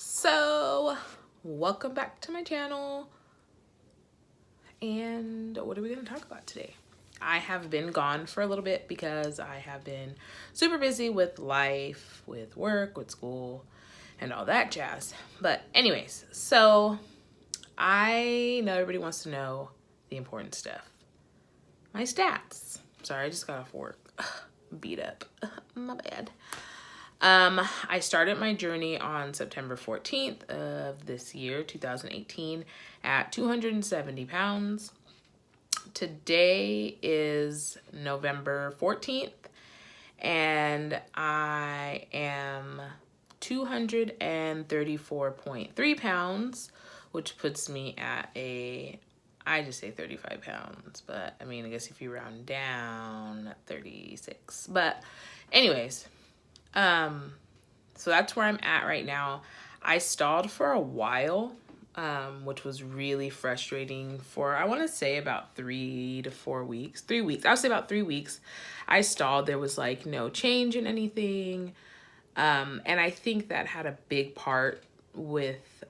So, welcome back to my channel. And what are we going to talk about today? I have been gone for a little bit because I have been super busy with life, with work, with school, and all that jazz. But anyways, so I know everybody wants to know the important stuff. My stats. Sorry, I just got off work. Beat up. My bad. I started my journey on September 14th of this year, 2018, at 270 pounds. Today is November 14th, and I am 234.3 pounds, which puts me at I just say 35 pounds, but I mean, I guess if you round down, 36. But anyways, so that's where I'm at right now. I stalled for a while, which was really frustrating for, I want to say about 3 to 4 weeks. 3 weeks. I would say about 3 weeks. I stalled. There was like no change in anything. And I think that had a big part with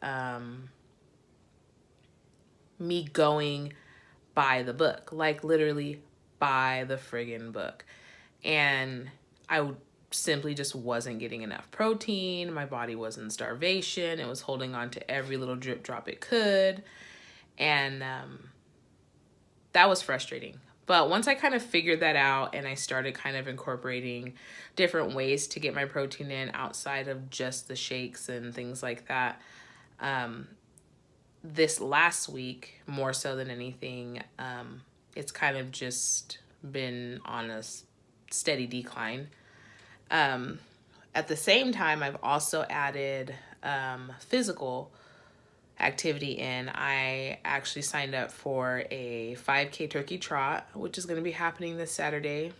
me going by the book, like literally by the friggin' book. And I simply just wasn't getting enough protein. My body was in starvation. It was holding on to every little drip drop it could. And that was frustrating. But once I kind of figured that out and I started kind of incorporating different ways to get my protein in outside of just the shakes and things like that, this last week, more so than anything, it's kind of just been on a steady decline. At the same time, I've also added physical activity in. I actually signed up for a 5K turkey trot, which is going to be happening this Saturday.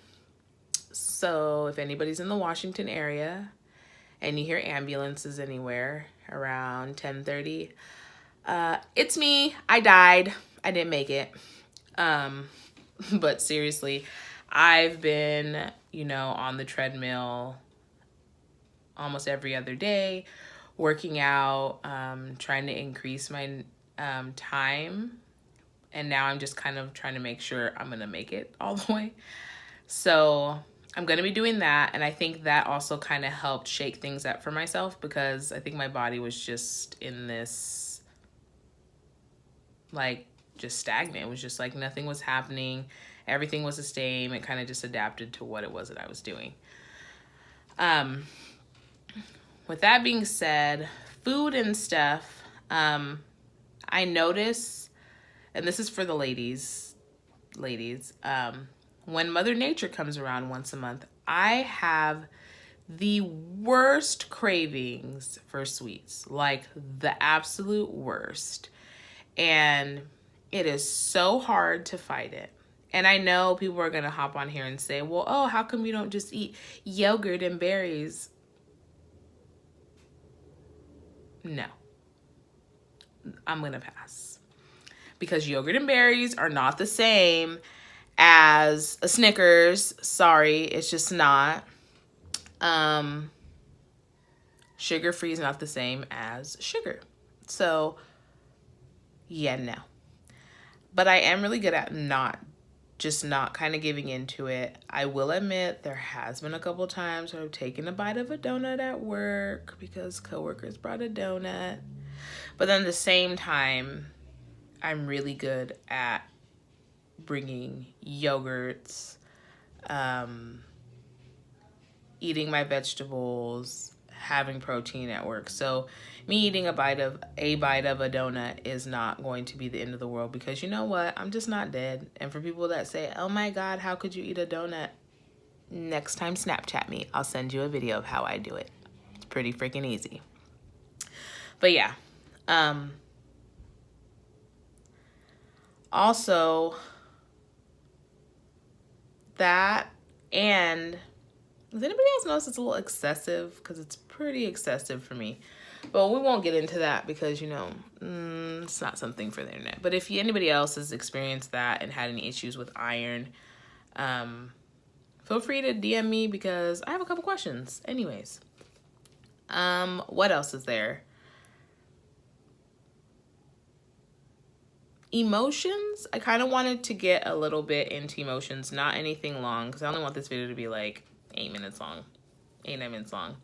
So if anybody's in the Washington area and you hear ambulances anywhere around 10:30, it's me. I died. I didn't make it. But seriously, I've been, on the treadmill almost every other day, working out, trying to increase my time. And now I'm just kind of trying to make sure I'm going to make it all the way. So I'm going to be doing that. And I think that also kind of helped shake things up for myself, because I think my body was just in this, just stagnant. It was just like nothing was happening. Everything was the same. It kind of just adapted to what it was that I was doing. With that being said, food and stuff, I notice, and this is for the ladies, when Mother Nature comes around once a month, I have the worst cravings for sweets, like the absolute worst. And it is so hard to fight it. And I know people are going to hop on here and say, well, oh, how come you don't just eat yogurt and berries? No. I'm going to pass. Because yogurt and berries are not the same as a Snickers. Sorry, it's just not. Sugar-free is not the same as sugar. So, yeah, no. But I am really good at not kind of giving into it. I will admit there has been a couple times where I've taken a bite of a donut at work because coworkers brought a donut. But then at the same time, I'm really good at bringing yogurts, eating my vegetables, having protein at work. So me eating a bite of a donut is not going to be the end of the world, because you know what? I'm just not dead. And for people that say, oh my God, how could you eat a donut? Next time, Snapchat me. I'll send you a video of how I do it. It's pretty freaking easy. But yeah. Also, that, and does anybody else notice it's a little excessive? Because it's pretty excessive for me. But we won't get into that because, it's not something for the internet. But if anybody else has experienced that and had any issues with iron, feel free to DM me because I have a couple questions. Anyways, what else is there? Emotions, I kind of wanted to get a little bit into emotions, not anything long, because I only want this video to be like 8 minutes long, 8, 9 minutes long.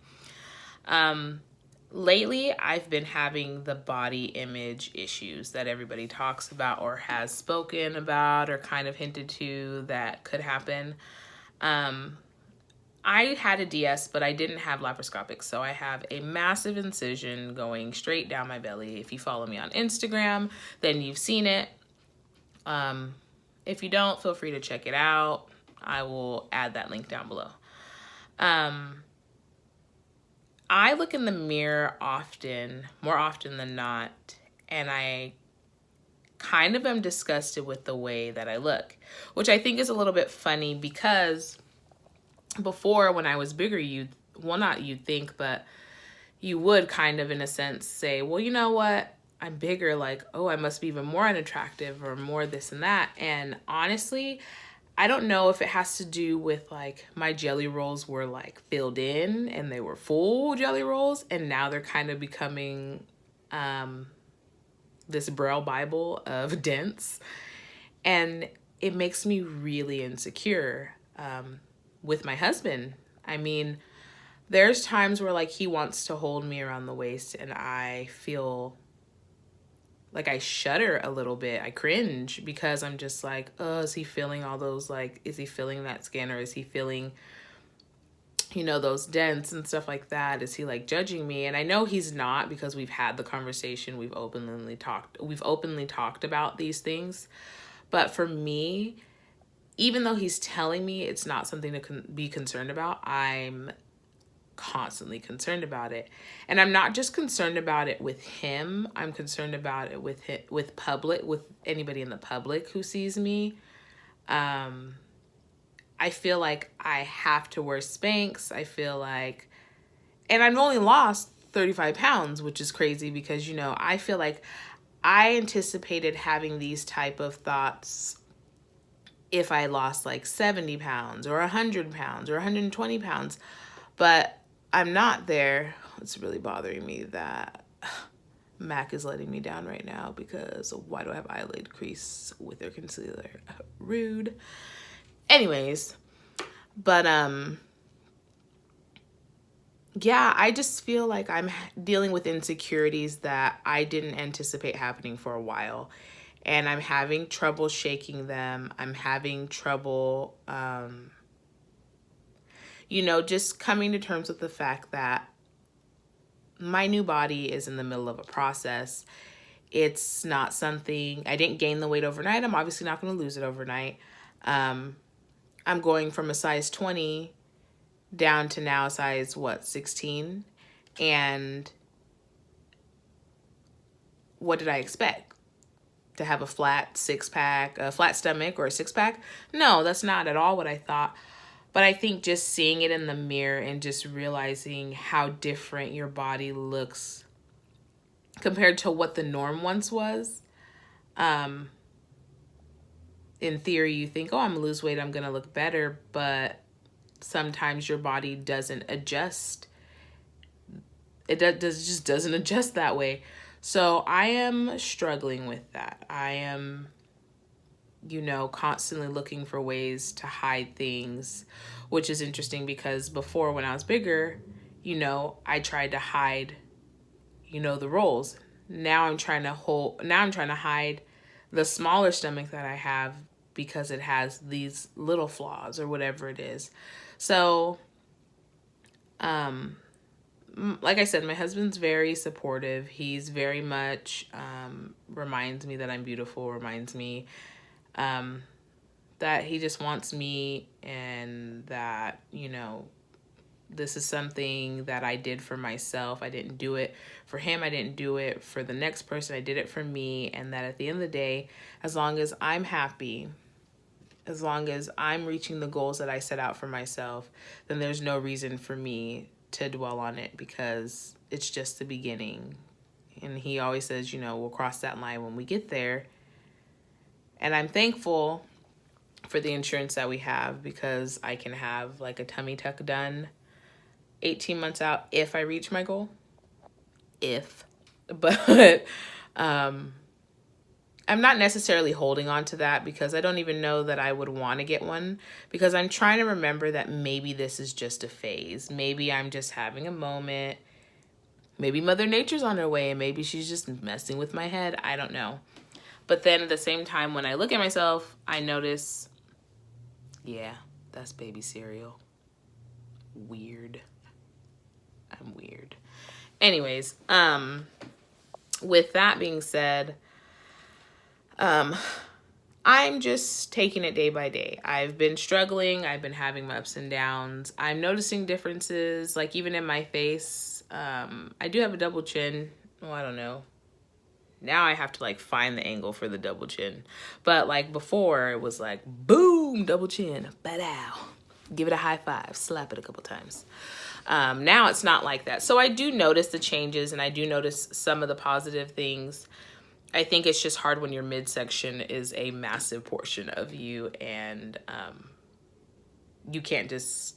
Lately, I've been having the body image issues that everybody talks about or has spoken about or kind of hinted to that could happen. I had a DS, but I didn't have laparoscopic, so I have a massive incision going straight down my belly. If you follow me on Instagram, then you've seen it. If you don't, feel free to check it out. I will add that link down below. I look in the mirror often, more often than not, and I kind of am disgusted with the way that I look, which I think is a little bit funny because before, when I was bigger, not you'd think, but you would kind of, in a sense, say, well, you know what? I'm bigger, like, oh, I must be even more unattractive or more this and that. And honestly, I don't know if it has to do with like my jelly rolls were like filled in and they were full jelly rolls, and now they're kind of becoming this Braille Bible of dents. And it makes me really insecure with my husband. I mean, there's times where like he wants to hold me around the waist and I feel like I shudder a little bit. I cringe because I'm just like, oh, is he feeling all those, like, is he feeling that skin, or is he feeling, you know, those dents and stuff like that? Is he like judging me? And I know he's not, because we've had the conversation. We've openly talked about these things. But for me, even though he's telling me it's not something to be concerned about, I'm constantly concerned about it. And I'm not just concerned about it with him. I'm concerned about it with anybody in the public who sees me. I feel like I have to wear Spanx. I feel like, and I've only lost 35 pounds, which is crazy because, you know, I feel like I anticipated having these type of thoughts if I lost like 70 pounds or 100 pounds or 120 pounds, but I'm not there. It's really bothering me that MAC is letting me down right now because why do I have eyelid crease with their concealer? Rude. Anyways, but yeah, I just feel like I'm dealing with insecurities that I didn't anticipate happening for a while. And I'm having trouble shaking them. I'm having trouble, you know, just coming to terms with the fact that my new body is in the middle of a process. It's not something, I didn't gain the weight overnight. I'm obviously not going to lose it overnight. I'm going from a size 20 down to now size, 16? And what did I expect? To have a flat six-pack, a flat stomach or a six-pack? No, that's not at all what I thought. But I think just seeing it in the mirror and just realizing how different your body looks compared to what the norm once was. In theory, you think, oh, I'm gonna lose weight, I'm gonna look better, but sometimes your body doesn't adjust. It just doesn't adjust that way. So I am struggling with that. I am, you know, constantly looking for ways to hide things, which is interesting because before, when I was bigger, you know, I tried to hide, you know, the rolls. Now I'm trying to hide the smaller stomach that I have because it has these little flaws or whatever it is. So, like I said, my husband's very supportive. He's very much, reminds me that I'm beautiful, reminds me, that he just wants me, and that, you know, this is something that I did for myself. I didn't do it for him. I didn't do it for the next person. I did it for me. And that at the end of the day, as long as I'm happy, as long as I'm reaching the goals that I set out for myself, then there's no reason for me to dwell on it because it's just the beginning. And he always says, you know, we'll cross that line when we get there. And I'm thankful for the insurance that we have because I can have like a tummy tuck done 18 months out if I reach my goal. But I'm not necessarily holding on to that because I don't even know that I would want to get one, because I'm trying to remember that maybe this is just a phase. Maybe I'm just having a moment. Maybe Mother Nature's on her way and maybe she's just messing with my head. I don't know. But then at the same time, when I look at myself, I notice, yeah, that's baby cereal. Weird. I'm weird. Anyways, with that being said, I'm just taking it day by day. I've been struggling. I've been having my ups and downs. I'm noticing differences, like even in my face. I do have a double chin. Oh, I don't know. Now I have to like find the angle for the double chin. But like before, it was like, boom, double chin, ba-dow. Give it a high five, slap it a couple times. Now it's not like that. So I do notice the changes and I do notice some of the positive things. I think it's just hard when your midsection is a massive portion of you and you can't just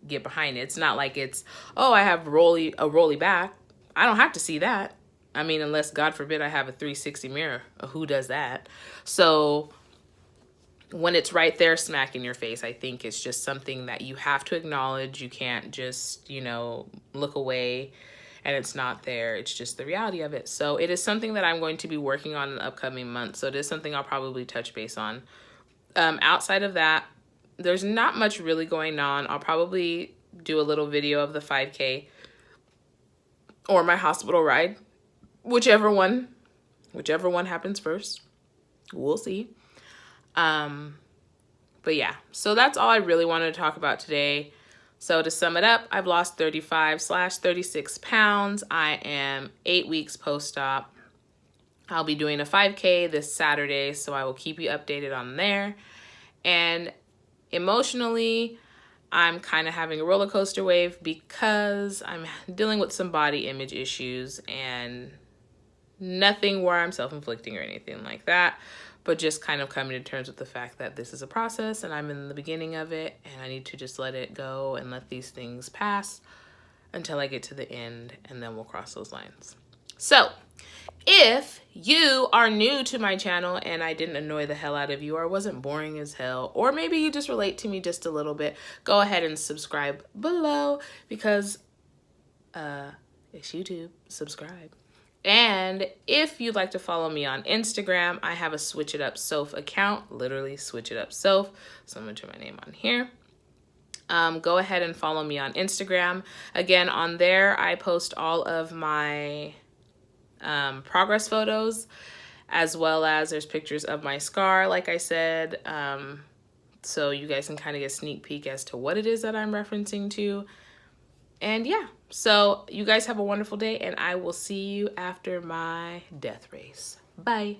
get behind it. It's not like it's, oh, I have a rolly back. I don't have to see that. I mean, unless, God forbid, I have a 360 mirror. Who does that? So when it's right there smack in your face, I think it's just something that you have to acknowledge. You can't just, you know, look away and it's not there. It's just the reality of it. So it is something that I'm going to be working on in the upcoming months. So it is something I'll probably touch base on. Outside of that, there's not much really going on. I'll probably do a little video of the 5K or my hospital ride. Whichever one happens first. We'll see. But yeah, so that's all I really wanted to talk about today. So to sum it up, I've lost 35/36 pounds. I am 8 weeks post-op. I'll be doing a 5K this Saturday, so I will keep you updated on there. And emotionally, I'm kind of having a roller coaster wave because I'm dealing with some body image issues, and nothing where I'm self-inflicting or anything like that, but just kind of coming to terms with the fact that this is a process and I'm in the beginning of it and I need to just let it go and let these things pass until I get to the end, and then we'll cross those lines. So if you are new to my channel and I didn't annoy the hell out of you or wasn't boring as hell, or maybe you just relate to me just a little bit, go ahead and subscribe below because it's YouTube. Subscribe. And if you'd like to follow me on Instagram, I have a Switch It Up Soph account, literally Switch It Up Soph. So I'm gonna put my name on here. Go ahead and follow me on Instagram. Again, on there, I post all of my progress photos, as well as there's pictures of my scar, like I said. So you guys can kind of get a sneak peek as to what it is that I'm referencing to. And yeah, so you guys have a wonderful day, and I will see you after my death race. Bye.